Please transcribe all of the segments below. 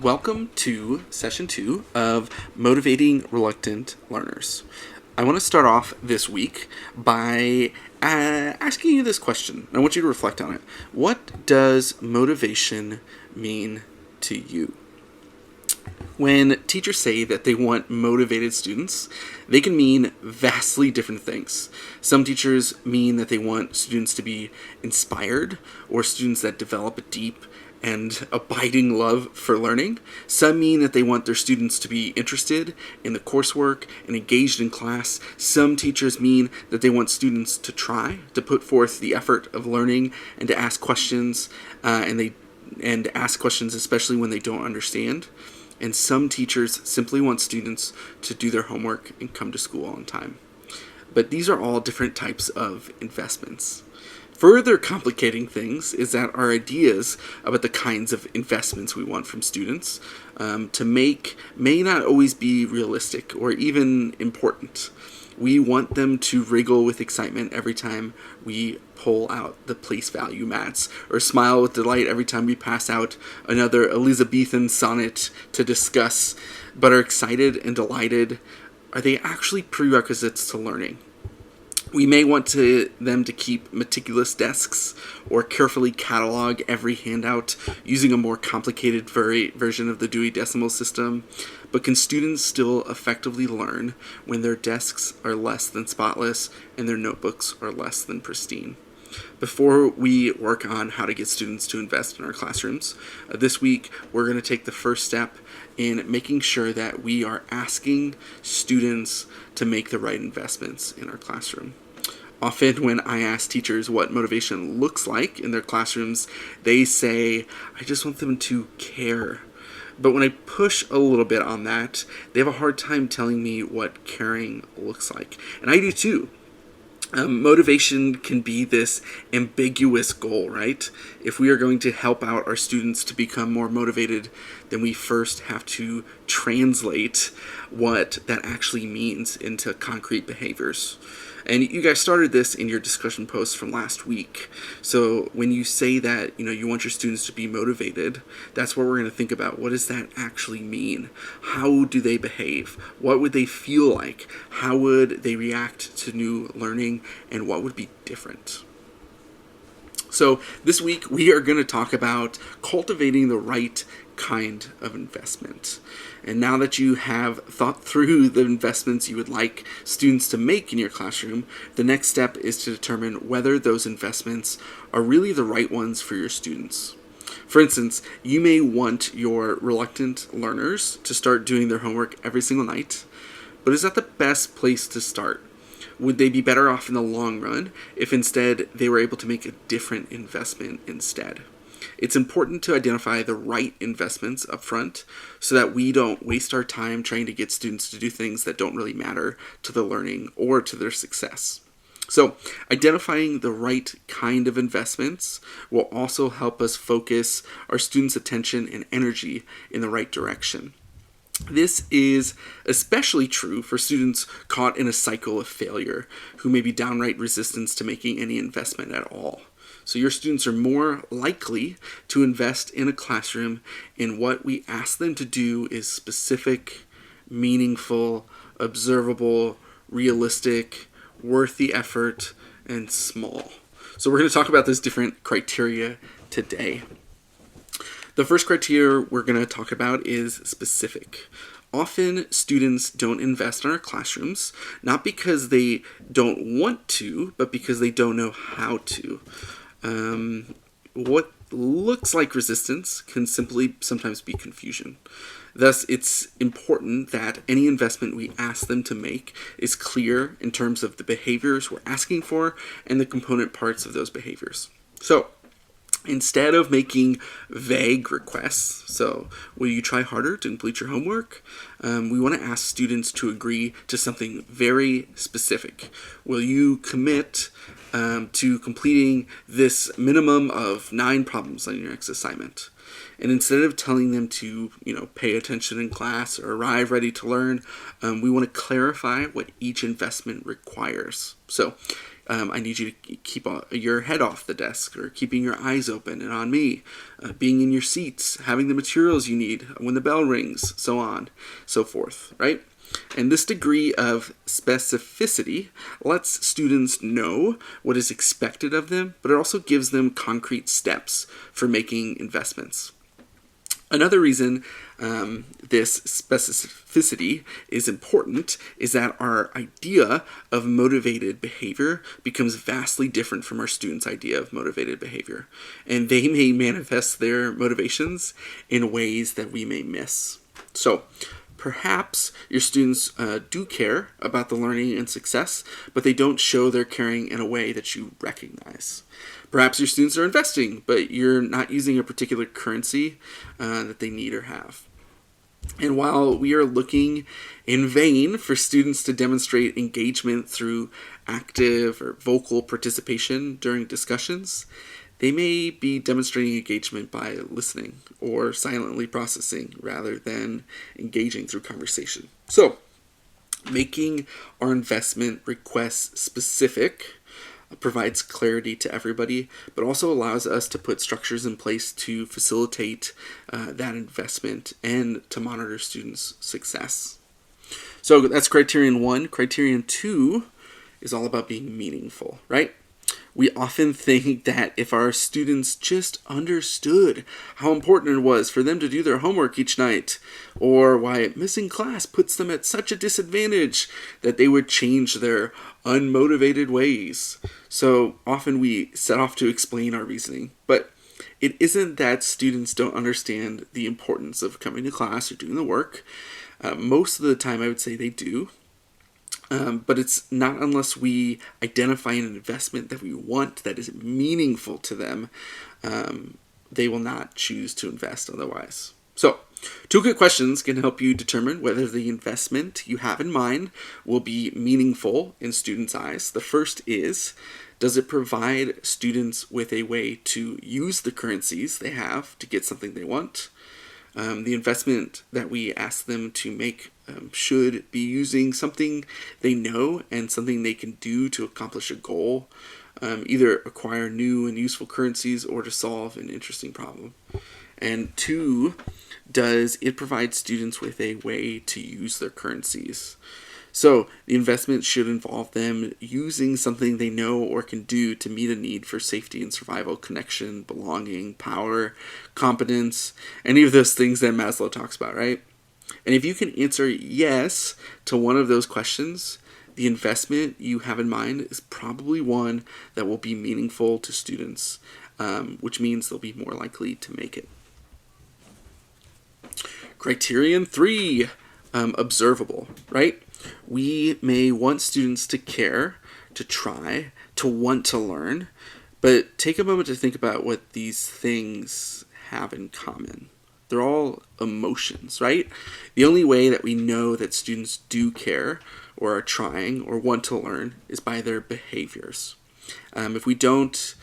Welcome to session 2 of Motivating Reluctant Learners. I want to start off this week by asking you this question. I want you to reflect on it. What does motivation mean to you? When teachers say that they want motivated students, they can mean vastly different things. Some teachers mean that they want students to be inspired, or students that develop a deep and abiding love for learning. Some mean that they want their students to be interested in the coursework and engaged in class. Some teachers mean that they want students to try, to put forth the effort of learning and to ask questions, and ask questions especially when they don't understand. And some teachers simply want students to do their homework and come to school on time. But these are all different types of investments. Further complicating things is that our ideas about the kinds of investments we want from students to make may not always be realistic or even important. We want them to wriggle with excitement every time we pull out the place value mats, or smile with delight every time we pass out another Elizabethan sonnet to discuss, but are excited and delighted. Are they actually prerequisites to learning? We may want them to keep meticulous desks or carefully catalog every handout using a more complicated version of the Dewey Decimal System. But can students still effectively learn when their desks are less than spotless and their notebooks are less than pristine? Before we work on how to get students to invest in our classrooms, this week we're going to take the first step in making sure that we are asking students to make the right investments in our classroom. Often when I ask teachers what motivation looks like in their classrooms, they say, I just want them to care. But when I push a little bit on that, they have a hard time telling me what caring looks like. And I do too. Motivation can be this ambiguous goal, right? If we are going to help out our students to become more motivated, then we first have to translate what that actually means into concrete behaviors. And you guys started this in your discussion post from last week. So when you say that, you want your students to be motivated, that's what we're going to think about. What does that actually mean? How do they behave? What would they feel like? How would they react to new learning? And what would be different? So this week we are going to talk about cultivating the right kind of investment. And now that you have thought through the investments you would like students to make in your classroom, the next step is to determine whether those investments are really the right ones for your students. For instance, you may want your reluctant learners to start doing their homework every single night, but is that the best place to start? Would they be better off in the long run if instead they were able to make a different investment instead? It's important to identify the right investments up front so that we don't waste our time trying to get students to do things that don't really matter to the learning or to their success. So, identifying the right kind of investments will also help us focus our students' attention and energy in the right direction. This is especially true for students caught in a cycle of failure who may be downright resistant to making any investment at all. So your students are more likely to invest in a classroom in what we ask them to do is specific, meaningful, observable, realistic, worth the effort, and small. So we're going to talk about those different criteria today. The first criteria we're going to talk about is specific. Often students don't invest in our classrooms, not because they don't want to, but because they don't know how to. What looks like resistance can simply sometimes be confusion. Thus, it's important that any investment we ask them to make is clear in terms of the behaviors we're asking for and the component parts of those behaviors. So, instead of making vague requests, so will you try harder to complete your homework? We want to ask students to agree to something very specific. Will you commit to completing this minimum of 9 problems on your next assignment? And instead of telling them to, pay attention in class or arrive ready to learn, we want to clarify what each investment requires. So I need you to keep your head off the desk, or keeping your eyes open and on me, being in your seats, having the materials you need when the bell rings, so on, so forth, right? And this degree of specificity lets students know what is expected of them, but it also gives them concrete steps for making investments. Another reason this specificity is important is that our idea of motivated behavior becomes vastly different from our students' idea of motivated behavior. And they may manifest their motivations in ways that we may miss. So, perhaps your students do care about the learning and success, but they don't show their caring in a way that you recognize. Perhaps your students are investing, but you're not using a particular currency that they need or have. And while we are looking in vain for students to demonstrate engagement through active or vocal participation during discussions, they may be demonstrating engagement by listening or silently processing rather than engaging through conversation. So, making our investment requests specific provides clarity to everybody, but also allows us to put structures in place to facilitate that investment and to monitor students' success. So that's criterion 1. Criterion 2 is all about being meaningful, right? We often think that if our students just understood how important it was for them to do their homework each night, or why missing class puts them at such a disadvantage, that they would change their unmotivated ways. So often we set off to explain our reasoning, but it isn't that students don't understand the importance of coming to class or doing the work. Most of the time I would say they do. But it's not unless we identify an investment that we want that is meaningful to them, they will not choose to invest otherwise. So, 2 quick questions can help you determine whether the investment you have in mind will be meaningful in students' eyes. The first is, does it provide students with a way to use the currencies they have to get something they want? The investment that we ask them to make should be using something they know and something they can do to accomplish a goal, either acquire new and useful currencies or to solve an interesting problem. And 2, does it provide students with a way to use their currencies? So the investment should involve them using something they know or can do to meet a need for safety and survival, connection, belonging, power, competence, any of those things that Maslow talks about, right? And if you can answer yes to one of those questions, the investment you have in mind is probably one that will be meaningful to students, which means they'll be more likely to make it. Criterion 3, observable, right? We may want students to care, to try, to want to learn, but take a moment to think about what these things have in common. They're all emotions, right? The only way that we know that students do care or are trying or want to learn is by their behaviors. If we don't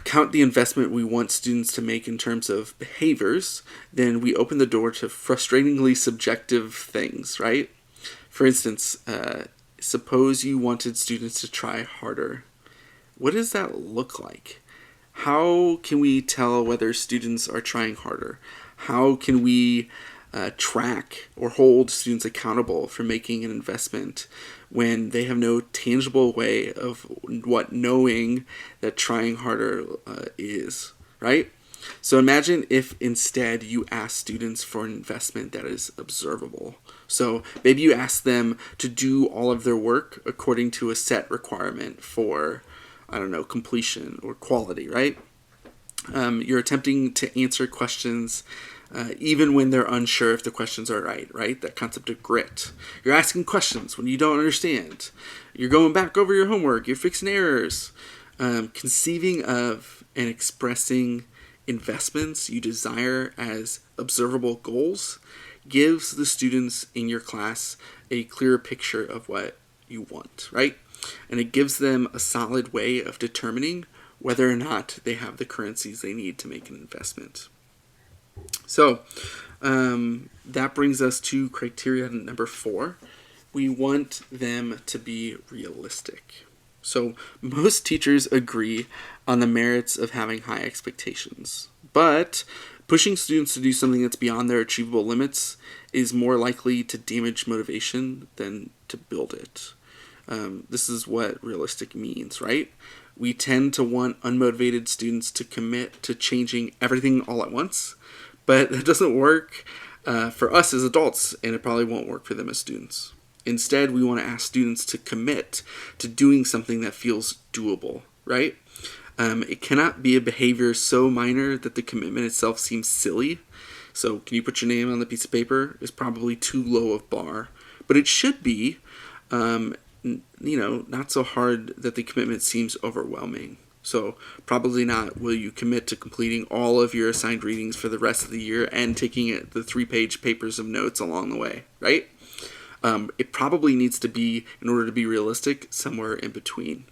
count the investment we want students to make in terms of behaviors, then we open the door to frustratingly subjective things, right? For instance, suppose you wanted students to try harder. What does that look like? How can we tell whether students are trying harder? How can we track or hold students accountable for making an investment when they have no tangible way of what knowing that trying harder is, right? So imagine if instead you ask students for an investment that is observable. So maybe you ask them to do all of their work according to a set requirement for, completion or quality, right? You're attempting to answer questions even when they're unsure if the questions are right? That concept of grit. You're asking questions when you don't understand. You're going back over your homework. You're fixing errors. Conceiving of and expressing investments you desire as observable goals gives the students in your class a clearer picture of what you want, right? And it gives them a solid way of determining whether or not they have the currencies they need to make an investment. So that brings us to criteria number 4. We want them to be realistic. So most teachers agree on the merits of having high expectations, but pushing students to do something that's beyond their achievable limits is more likely to damage motivation than to build it. This is what realistic means, right? We tend to want unmotivated students to commit to changing everything all at once, but that doesn't work for us as adults, and it probably won't work for them as students. Instead, we want to ask students to commit to doing something that feels doable, right? It cannot be a behavior so minor that the commitment itself seems silly. So, can you put your name on the piece of paper? Is probably too low of bar, but it should be, not so hard that the commitment seems overwhelming. So, probably not will you commit to completing all of your assigned readings for the rest of the year and taking the 3-page papers of notes along the way, right? It probably needs to be, in order to be realistic, somewhere in between.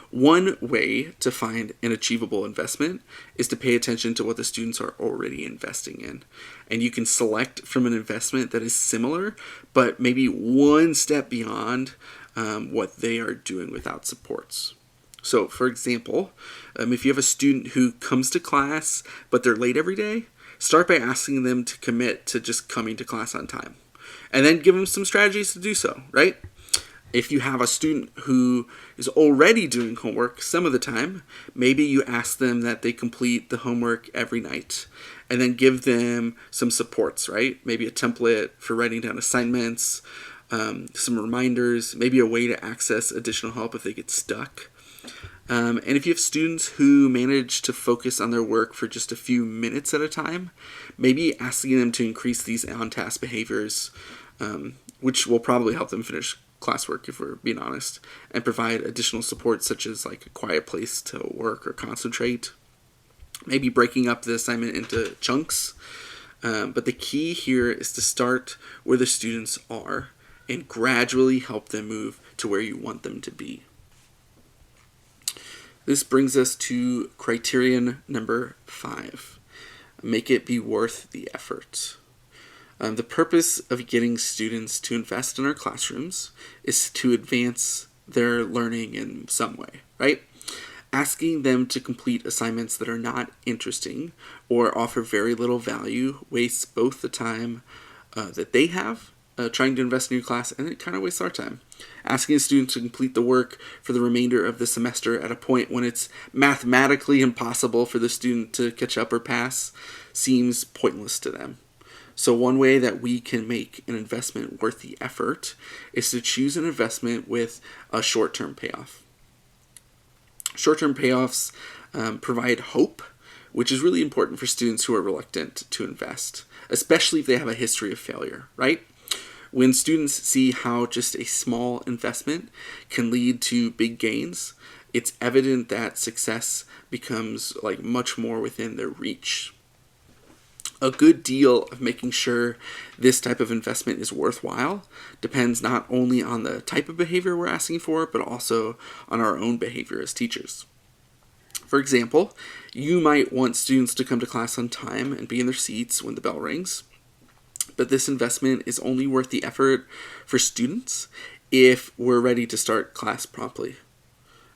One way to find an achievable investment is to pay attention to what the students are already investing in. And you can select from an investment that is similar, but maybe one step beyond what they are doing without supports. So, for example, if you have a student who comes to class, but they're late every day, start by asking them to commit to just coming to class on time. And then give them some strategies to do so, right? If you have a student who is already doing homework some of the time, maybe you ask them that they complete the homework every night and then give them some supports, right? Maybe a template for writing down assignments, some reminders, maybe a way to access additional help if they get stuck. And if you have students who manage to focus on their work for just a few minutes at a time, maybe asking them to increase these on-task behaviors, which will probably help them finish classwork, if we're being honest, and provide additional support such as like a quiet place to work or concentrate. Maybe breaking up the assignment into chunks. But the key here is to start where the students are and gradually help them move to where you want them to be. This brings us to criterion number 5. Make it be worth the effort. The purpose of getting students to invest in our classrooms is to advance their learning in some way, right? Asking them to complete assignments that are not interesting or offer very little value wastes both the time that they have trying to invest in your class, and it kind of wastes our time. Asking a student to complete the work for the remainder of the semester at a point when it's mathematically impossible for the student to catch up or pass seems pointless to them. So one way that we can make an investment worth the effort is to choose an investment with a short-term payoff. Short-term payoffs provide hope, which is really important for students who are reluctant to invest, especially if they have a history of failure, right? When students see how just a small investment can lead to big gains, it's evident that success becomes much more within their reach. A good deal of making sure this type of investment is worthwhile depends not only on the type of behavior we're asking for, but also on our own behavior as teachers. For example, you might want students to come to class on time and be in their seats when the bell rings, but this investment is only worth the effort for students if we're ready to start class promptly.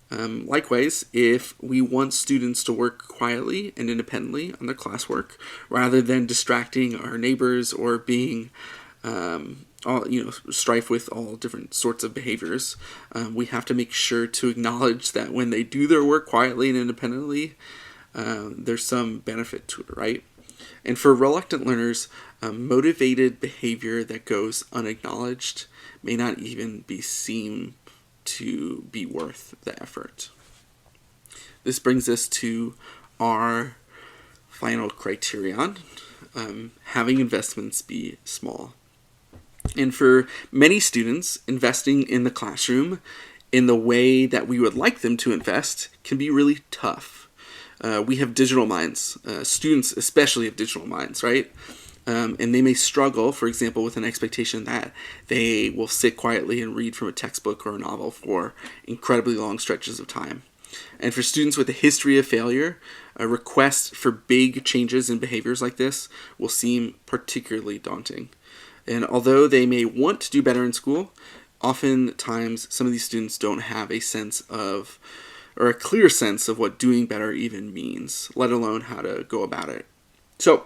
Likewise, if we want students to work quietly and independently on their classwork, rather than distracting our neighbors or being strife with all different sorts of behaviors, we have to make sure to acknowledge that when they do their work quietly and independently, there's some benefit to it, right? And for reluctant learners, motivated behavior that goes unacknowledged may not even be seen to be worth the effort. This brings us to our final criterion, having investments be small. And for many students, investing in the classroom in the way that we would like them to invest can be really tough. We have digital minds. Students especially have digital minds, right? And they may struggle, for example, with an expectation that they will sit quietly and read from a textbook or a novel for incredibly long stretches of time. And for students with a history of failure, a request for big changes in behaviors like this will seem particularly daunting. And although they may want to do better in school, Oftentimes, some of these students don't have a sense of, or a clear sense of what doing better even means, let alone how to go about it. So,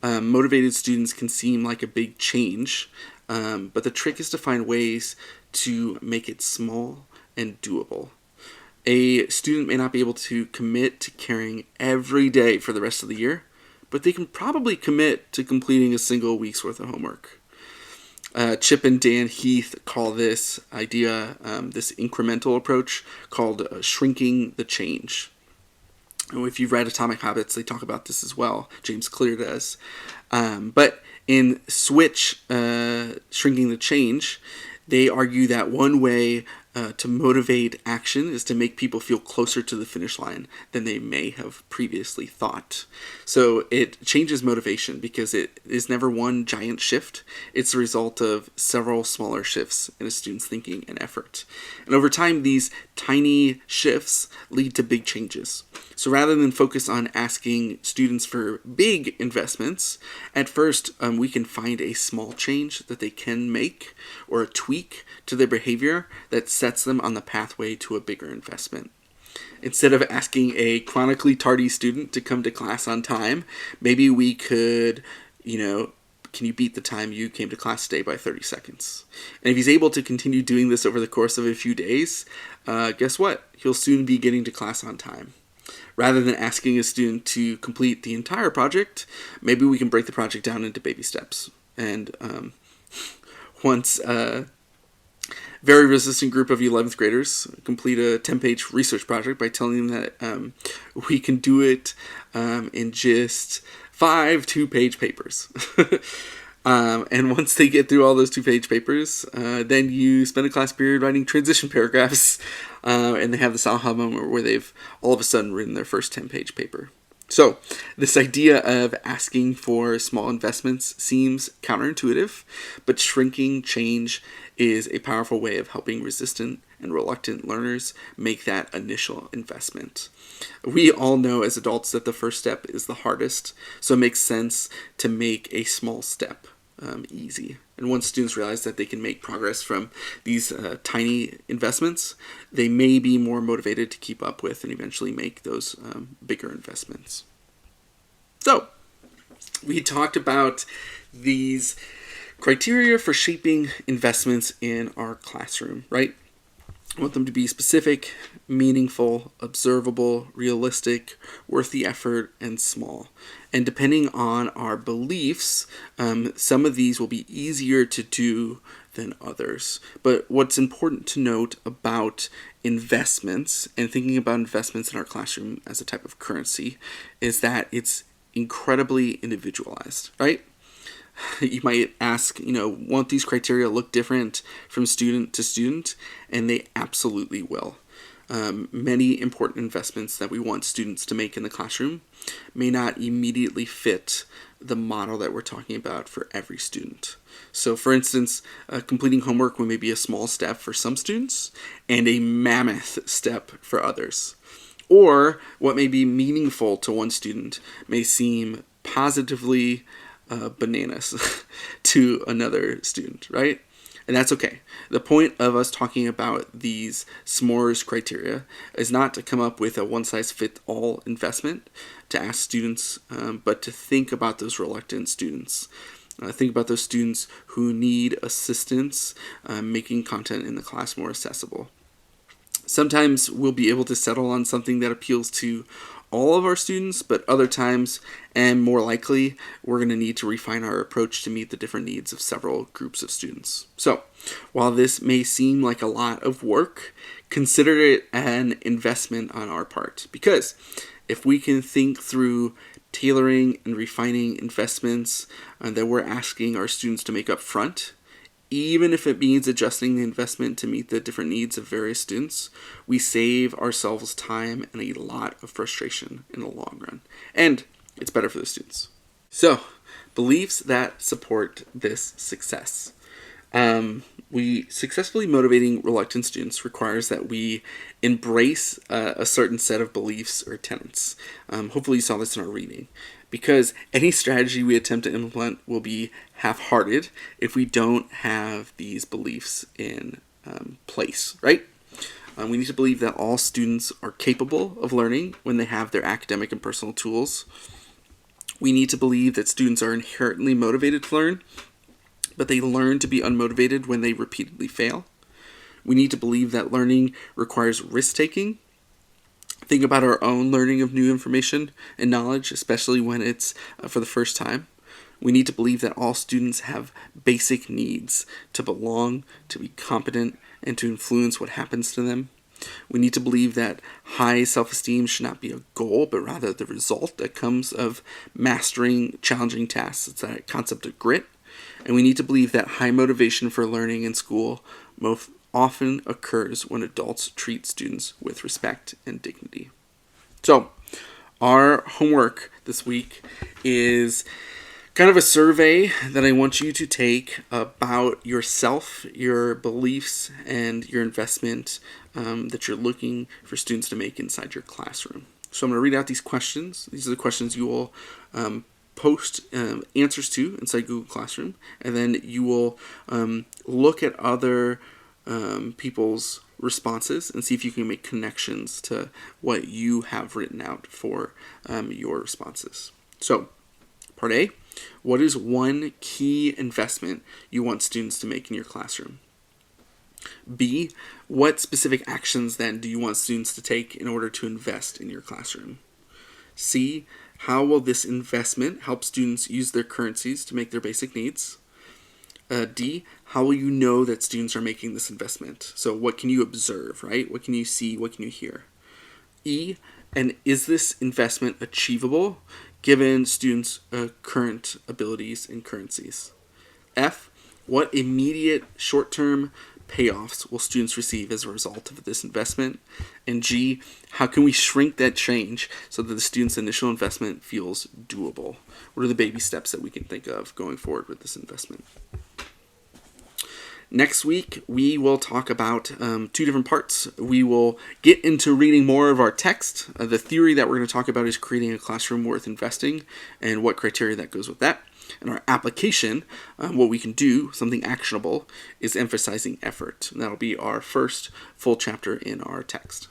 motivated students can seem like a big change, but the trick is to find ways to make it small and doable. A student may not be able to commit to caring every day for the rest of the year, but they can probably commit to completing a single week's worth of homework. Chip and Dan Heath call this idea, this incremental approach, called shrinking the change. And if you've read Atomic Habits, they talk about this as well. James Clear does. But in Switch, Shrinking the Change, they argue that one way to motivate action is to make people feel closer to the finish line than they may have previously thought. So it changes motivation because it is never one giant shift. It's the result of several smaller shifts in a student's thinking and effort. And over time, these tiny shifts lead to big changes. So rather than focus on asking students for big investments, at first we can find a small change that they can make or a tweak to their behavior that sets them on the pathway to a bigger investment. Instead of asking a chronically tardy student to come to class on time, maybe we could, can you beat the time you came to class today by 30 seconds? And if he's able to continue doing this over the course of a few days, guess what? He'll soon be getting to class on time. Rather than asking a student to complete the entire project, maybe we can break the project down into baby steps. And once a very resistant group of 11th graders complete a 10-page research project by telling them that we can do it in just 5 2-page papers. And once they get through all those 2-page papers, then you spend a class period writing transition paragraphs, and they have this aha moment where they've all of a sudden written their first 10-page paper. So this idea of asking for small investments seems counterintuitive, but shrinking change is a powerful way of helping resistant and reluctant learners make that initial investment. We all know as adults that the first step is the hardest, so it makes sense to make a small step easy. And once students realize that they can make progress from these tiny investments, they may be more motivated to keep up with and eventually make those bigger investments. So, we talked about these criteria for shaping investments in our classroom, right? I want them to be specific, meaningful, observable, realistic, worth the effort, and small. And depending on our beliefs, some of these will be easier to do than others. But what's important to note about investments and thinking about investments in our classroom as a type of currency is that it's incredibly individualized, right? You might ask, won't these criteria look different from student to student? And they absolutely will. Many important investments that we want students to make in the classroom may not immediately fit the model that we're talking about for every student. So for instance, completing homework may be a small step for some students and a mammoth step for others. Or what may be meaningful to one student may seem positively bananas to another student, right? And that's okay. The point of us talking about these s'mores criteria is not to come up with a one-size-fits-all investment to ask students, but to think about those reluctant students. Think about those students who need assistance making content in the class more accessible. Sometimes we'll be able to settle on something that appeals to all of our students, but other times, and more likely, we're going to need to refine our approach to meet the different needs of several groups of students. So, while this may seem like a lot of work, consider it an investment on our part, because if we can think through tailoring and refining investments that we're asking our students to make up front, even if it means adjusting the investment to meet the different needs of various students, we save ourselves time and a lot of frustration in the long run. And it's better for the students. So, beliefs that support this success. We successfully motivating reluctant students requires that we embrace a certain set of beliefs or tenets. Hopefully you saw this in our reading. Because any strategy we attempt to implement will be half-hearted if we don't have these beliefs in place, right? We need to believe that all students are capable of learning when they have their academic and personal tools. We need to believe that students are inherently motivated to learn, but they learn to be unmotivated when they repeatedly fail. We need to believe that learning requires risk-taking. Think about our own learning of new information and knowledge, especially when it's for the first time. We need to believe that all students have basic needs to belong, to be competent, and to influence what happens to them. We need to believe that high self-esteem should not be a goal, but rather the result that comes of mastering challenging tasks. It's that concept of grit. And we need to believe that high motivation for learning in school most often occurs when adults treat students with respect and dignity. So, our homework this week is kind of a survey that I want you to take about yourself, your beliefs, and your investment that you're looking for students to make inside your classroom. So I'm going to read out these questions. These are the questions you will post answers to inside Google Classroom, and then you will look at other people's responses and see if you can make connections to what you have written out for your responses. So, part A, what is one key investment you want students to make in your classroom? B, what specific actions then do you want students to take in order to invest in your classroom? C, how will this investment help students use their currencies to make their basic needs? D, how will you know that students are making this investment? So what can you observe, right? What can you see? What can you hear? E, and is this investment achievable given students' current abilities and currencies? F, what immediate short-term payoffs will students receive as a result of this investment? And G, how can we shrink that change so that the student's initial investment feels doable? What are the baby steps that we can think of going forward with this investment? Next week, we will talk about two different parts. We will get into reading more of our text. The theory that we're going to talk about is creating a classroom worth investing and what criteria that goes with that. And our application, what we can do, something actionable, is emphasizing effort. And that'll be our first full chapter in our text.